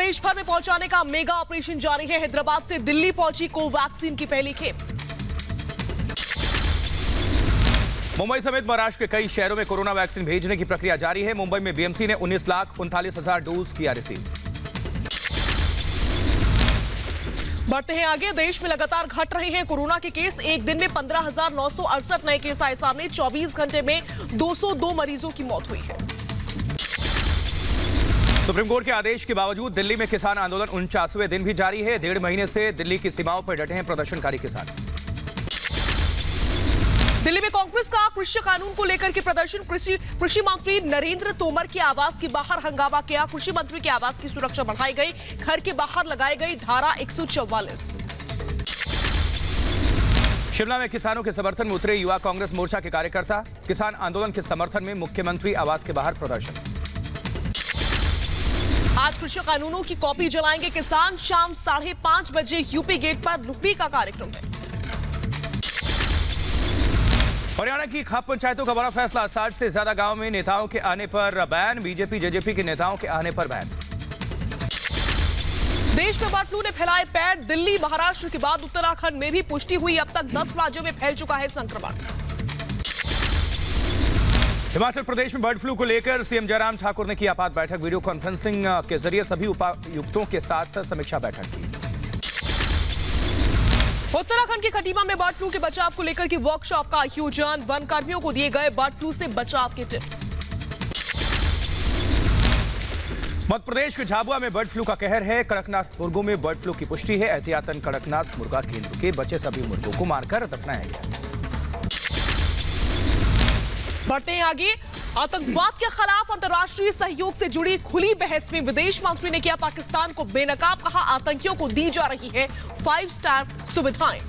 देश भर में पहुंचाने का मेगा ऑपरेशन जारी है। हैदराबाद से दिल्ली पहुंची कोवैक्सीन की पहली खेप। मुंबई समेत महाराष्ट्र के कई शहरों में कोरोना वैक्सीन भेजने की प्रक्रिया जारी है। मुंबई में बीएमसी ने 19,39,000 डोज किया रिसीव। बढ़ते हैं आगे। देश में लगातार घट रहे हैं कोरोना के केस। एक दिन में 15,968 नए केस आए सामने। 24 घंटे में 202 मरीजों की मौत हुई है। सुप्रीम कोर्ट के आदेश के बावजूद दिल्ली में किसान आंदोलन 49वें दिन भी जारी है। 1.5 महीने से दिल्ली की सीमाओं पर डटे हैं प्रदर्शनकारी किसान। दिल्ली में कांग्रेस का कृषि कानून को लेकर के प्रदर्शन। कृषि मंत्री नरेंद्र तोमर के आवास के बाहर हंगामा किया। कृषि मंत्री के आवास की सुरक्षा बढ़ाई गई। घर के बाहर लगाई गई धारा 144। शिमला में किसानों के समर्थन में उतरे युवा कांग्रेस मोर्चा के कार्यकर्ता। किसान आंदोलन के समर्थन में मुख्यमंत्री आवास के बाहर प्रदर्शन। आज कृषि कानूनों की कॉपी जलाएंगे किसान। शाम 5:30 बजे यूपी गेट पर लुकड़ी का कार्यक्रम है। हरियाणा की खाप पंचायतों का बड़ा फैसला। 60 से ज्यादा गांव में नेताओं के आने पर बैन। बीजेपी जेजेपी के नेताओं के आने पर बैन। देश में बर्ड फ्लू ने फैलाए पैर। दिल्ली महाराष्ट्र के बाद उत्तराखंड में भी पुष्टि हुई। अब तक 10 राज्यों में फैल चुका है संक्रमण। हिमाचल प्रदेश में बर्ड फ्लू को लेकर सीएम जयराम ठाकुर ने की आपात बैठक। वीडियो कॉन्फ्रेंसिंग के जरिए सभी उपायुक्तों के साथ समीक्षा बैठक की। उत्तराखंड की खटीमा में बर्ड फ्लू के बचाव को लेकर की वर्कशॉप का आयोजन। वन कर्मियों को दिए गए बर्ड फ्लू से बचाव के टिप्स। मध्य प्रदेश के झाबुआ में बर्ड फ्लू का कहर है। कड़कनाथ मुर्गों में बर्ड फ्लू की पुष्टि है। एहतियातन कड़कनाथ मुर्गा केंद्र के बचे सभी मुर्गों को मारकर दफनाया गया। बढ़ते हैं आगे। आतंकवाद के खिलाफ अंतर्राष्ट्रीय सहयोग से जुड़ी खुली बहस में विदेश मंत्री ने किया पाकिस्तान को बेनकाब। कहा, आतंकियों को दी जा रही है 5 स्टार सुविधाएं।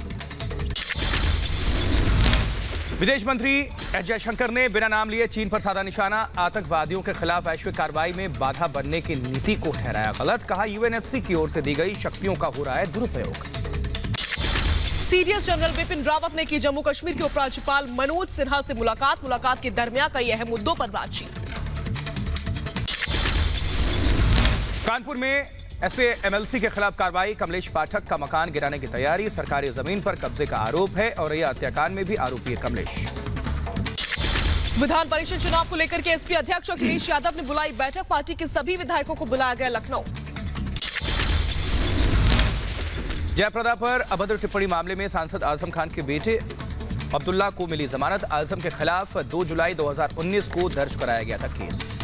विदेश मंत्री एस जयशंकर ने बिना नाम लिए चीन पर साधा निशाना। आतंकवादियों के खिलाफ वैश्विक कार्रवाई में बाधा बनने की नीति को ठहराया गलत। कहा, यूएनएससी की ओर से दी गई शक्तियों का हो रहा है दुरुपयोग। सीडीएस जनरल बिपिन रावत ने की जम्मू कश्मीर के उपराज्यपाल मनोज सिन्हा से मुलाकात के दरमियान कई अहम मुद्दों पर बातचीत। कानपुर में एसपी एमएलसी के खिलाफ कार्रवाई। कमलेश पाठक का मकान गिराने की तैयारी। सरकारी जमीन पर कब्जे का आरोप है और यह हत्याकांड में भी आरोपी है कमलेश। विधान परिषद चुनाव को लेकर के एसपी अध्यक्ष अखिलेश यादव ने बुलाई बैठक। पार्टी के सभी विधायकों को बुलाया गया लखनऊ। जयप्रदा पर अभद्र टिप्पणी मामले में सांसद आजम खान के बेटे अब्दुल्ला को मिली जमानत। आजम के खिलाफ 2 जुलाई 2019 को दर्ज कराया गया था केस।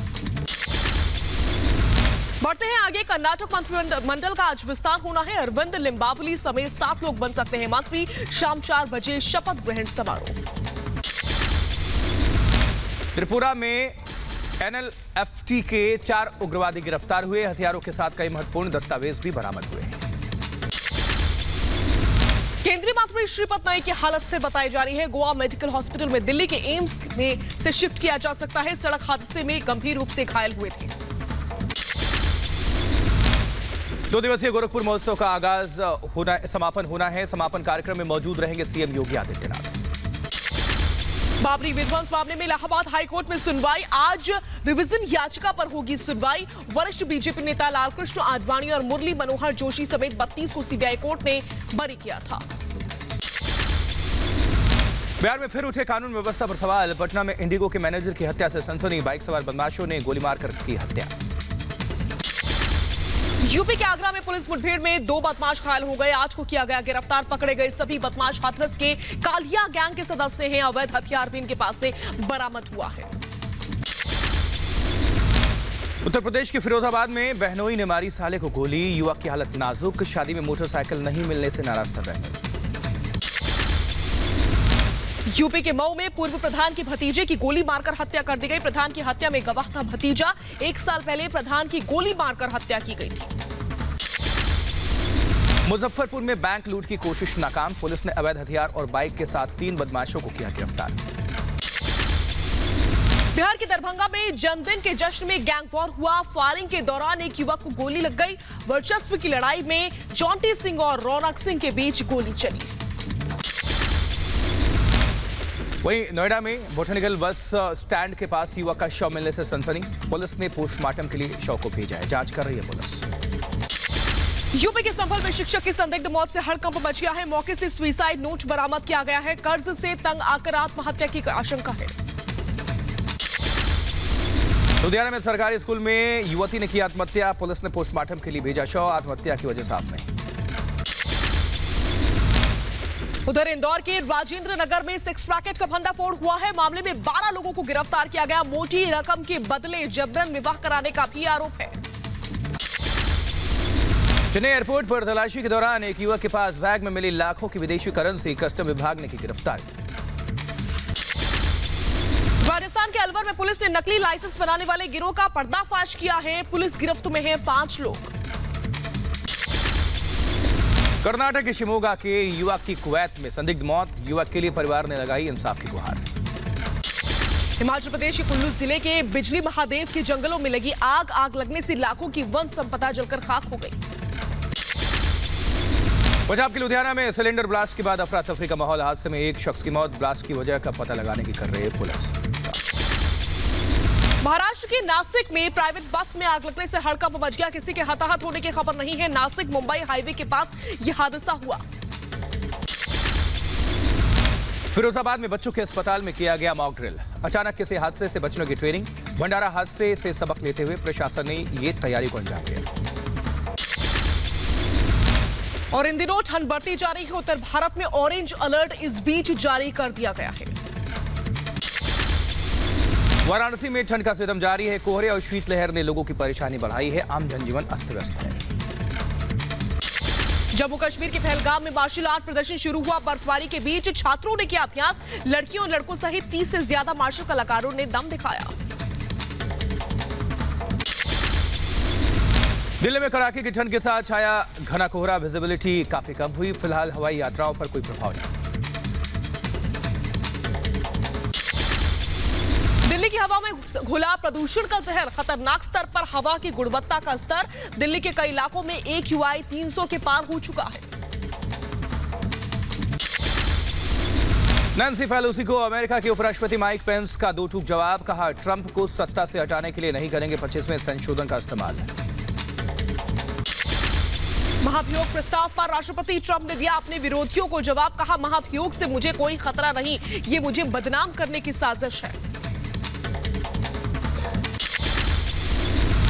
बढ़ते हैं आगे। कर्नाटक मंत्रिमंडल का आज विस्तार होना है। अरविंद लिम्बावली समेत 7 लोग बन सकते हैं मंत्री। शाम 4 बजे शपथ ग्रहण समारोह। त्रिपुरा में एनएलएफटी के 4 उग्रवादी गिरफ्तार हुए। हथियारों के साथ कई महत्वपूर्ण दस्तावेज भी बरामद हुए। केंद्रीय मंत्री श्रीपद नाइक की हालत स्थिर बताई जा रही है। गोवा मेडिकल हॉस्पिटल में दिल्ली के एम्स में से शिफ्ट किया जा सकता है। सड़क हादसे में गंभीर रूप से घायल हुए थे। 2 दिवसीय गोरखपुर महोत्सव का आगाज समापन होना है। समापन कार्यक्रम में मौजूद रहेंगे सीएम योगी आदित्यनाथ। बाबरी विध्वंस मामले में इलाहाबाद हाईकोर्ट में सुनवाई। आज रिवीजन याचिका पर होगी सुनवाई। वरिष्ठ बीजेपी नेता लालकृष्ण आडवाणी और मुरली मनोहर जोशी समेत 32 को सीबीआई कोर्ट ने बरी किया था। बिहार में फिर उठे कानून व्यवस्था पर सवाल। पटना में इंडिगो के मैनेजर की हत्या से सनसनी। बाइक सवार बदमाशों ने गोली मारकर की हत्या। यूपी के आगरा में पुलिस मुठभेड़ में 2 बदमाश घायल हो गए। आज को किया गया गिरफ्तार। पकड़े गए सभी बदमाश हाथरस के कालिया गैंग के सदस्य हैं। अवैध हथियार भी इनके पास से बरामद हुआ है। उत्तर प्रदेश के फिरोजाबाद में बहनोई ने मारी साले को गोली। युवक की हालत नाजुक। शादी में मोटरसाइकिल नहीं मिलने से नाराज था बहनोई। यूपी के मऊ में पूर्व प्रधान के भतीजे की गोली मारकर हत्या कर दी गई। प्रधान की हत्या में गवाह था भतीजा। 1 साल पहले प्रधान की गोली मारकर हत्या की गई थी। मुजफ्फरपुर में बैंक लूट की कोशिश नाकाम। पुलिस ने अवैध हथियार और बाइक के साथ 3 बदमाशों को किया गिरफ्तार। बिहार के दरभंगा में जन्मदिन के जश्न में गैंग वॉर हुआ। फायरिंग के दौरान एक युवक को गोली लग गई। वर्चस्व की लड़ाई में जॉन्टी सिंह और रौनक सिंह के बीच गोली चली। वहीं नोएडा में बोटैनिकल बस स्टैंड के पास युवक का शव मिलने से सनसनी। पुलिस ने पोस्टमार्टम के लिए शव को भेजा है। जांच कर रही है पुलिस। यूपी के संभल में शिक्षक की संदिग्ध मौत से हड़कंप मच गया है। मौके से सुसाइड नोट बरामद किया गया है। कर्ज से तंग आकर आत्महत्या की आशंका है। लुधियाना में सरकारी स्कूल में युवती ने की आत्महत्या। पुलिस ने पोस्टमार्टम के लिए भेजा शव। आत्महत्या की वजह साफ नहीं। उधर इंदौर के राजेंद्र नगर में सेक्स रैकेट का भंडाफोड़ हुआ है। मामले में 12 लोगों को गिरफ्तार किया गया। मोटी रकम के बदले जबरन विवाह कराने का भी आरोप है। चेन्नई एयरपोर्ट पर तलाशी के दौरान एक युवक के पास बैग में मिली लाखों की विदेशी करेंसी। कस्टम विभाग ने की गिरफ्तारी। राजस्थान के अलवर में पुलिस ने नकली लाइसेंस बनाने वाले गिरोह का पर्दाफाश किया है। पुलिस गिरफ्त में है 5 लोग। कर्नाटक के शिमोगा के युवक की कुवैत में संदिग्ध मौत। युवक के लिए परिवार ने लगाई इंसाफ की गुहार। हिमाचल प्रदेश के कुल्लू जिले के बिजली महादेव के जंगलों में लगी आग लगने से लाखों की वन संपदा जलकर खाक हो गई। पंजाब के लुधियाना में सिलेंडर ब्लास्ट के बाद अफरा तफरी का माहौल। हादसे में एक शख्स की मौत। ब्लास्ट की वजह का पता लगाने की कर रही है पुलिस। महाराष्ट्र के नासिक में प्राइवेट बस में आग लगने से हड़कंप मच गया। किसी के हताहत होने की खबर नहीं है। नासिक मुंबई हाईवे के पास यह हादसा हुआ। फिरोजाबाद में बच्चों के अस्पताल में किया गया मॉक ड्रिल। अचानक किसी हादसे से बचने की ट्रेनिंग। भंडारा हादसे से सबक लेते हुए प्रशासन ने ये तैयारी को अंजाम दिया। और इन दिनों ठंड बढ़ती जा रही है। उत्तर भारत में ऑरेंज अलर्ट इस बीच जारी कर दिया गया है। वाराणसी में ठंड का सितम जारी है। कोहरे और शीतलहर ने लोगों की परेशानी बढ़ाई है। आम जनजीवन अस्त व्यस्त है। जम्मू कश्मीर के पहलगाम में मार्शल आर्ट प्रदर्शन शुरू हुआ। बर्फबारी के बीच छात्रों ने किया अभ्यास। लड़कियों और लड़कों सहित 30 से ज्यादा मार्शल कलाकारों ने दम दिखाया। दिल्ली में कड़ाके की ठंड के साथ छाया घना कोहरा। विजिबिलिटी काफी कम हुई। फिलहाल हवाई यात्राओं पर कोई प्रभाव नहीं। दिल्ली की हवा में घुला प्रदूषण का जहर। खतरनाक स्तर पर हवा की गुणवत्ता का स्तर। दिल्ली के कई इलाकों में AQI 300 के पार हो चुका है। नैन्सी पेलोसी को अमेरिका के उपराष्ट्रपति माइक पेंस का दो टूक जवाब। कहा, ट्रंप को सत्ता से हटाने के लिए नहीं करेंगे 25वें संशोधन का इस्तेमाल। महाभियोग प्रस्ताव पर राष्ट्रपति ट्रंप ने दिया अपने विरोधियों को जवाब। कहा, महाभियोग से मुझे कोई खतरा नहीं, ये मुझे बदनाम करने की साजिश है।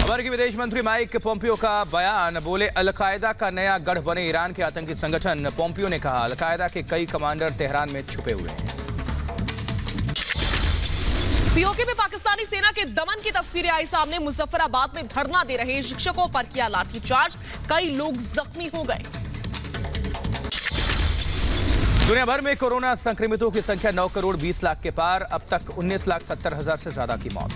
अमेरिकी विदेश मंत्री माइक पोम्पियो का बयान। बोले, अलकायदा का नया गढ़ बने ईरान के आतंकी संगठन। पोम्पियो ने कहा, अलकायदा के कई कमांडर तेहरान में छुपे हुए हैं। पीओके में पाकिस्तानी सेना के दमन की तस्वीरें आई सामने। मुजफ्फराबाद में धरना दे रहे शिक्षकों पर किया लाठीचार्ज। कई लोग जख्मी हो गए। दुनिया भर में कोरोना संक्रमितों की संख्या 9 करोड़ 20 लाख के पार। अब तक 19,70,000 से ज्यादा की मौत।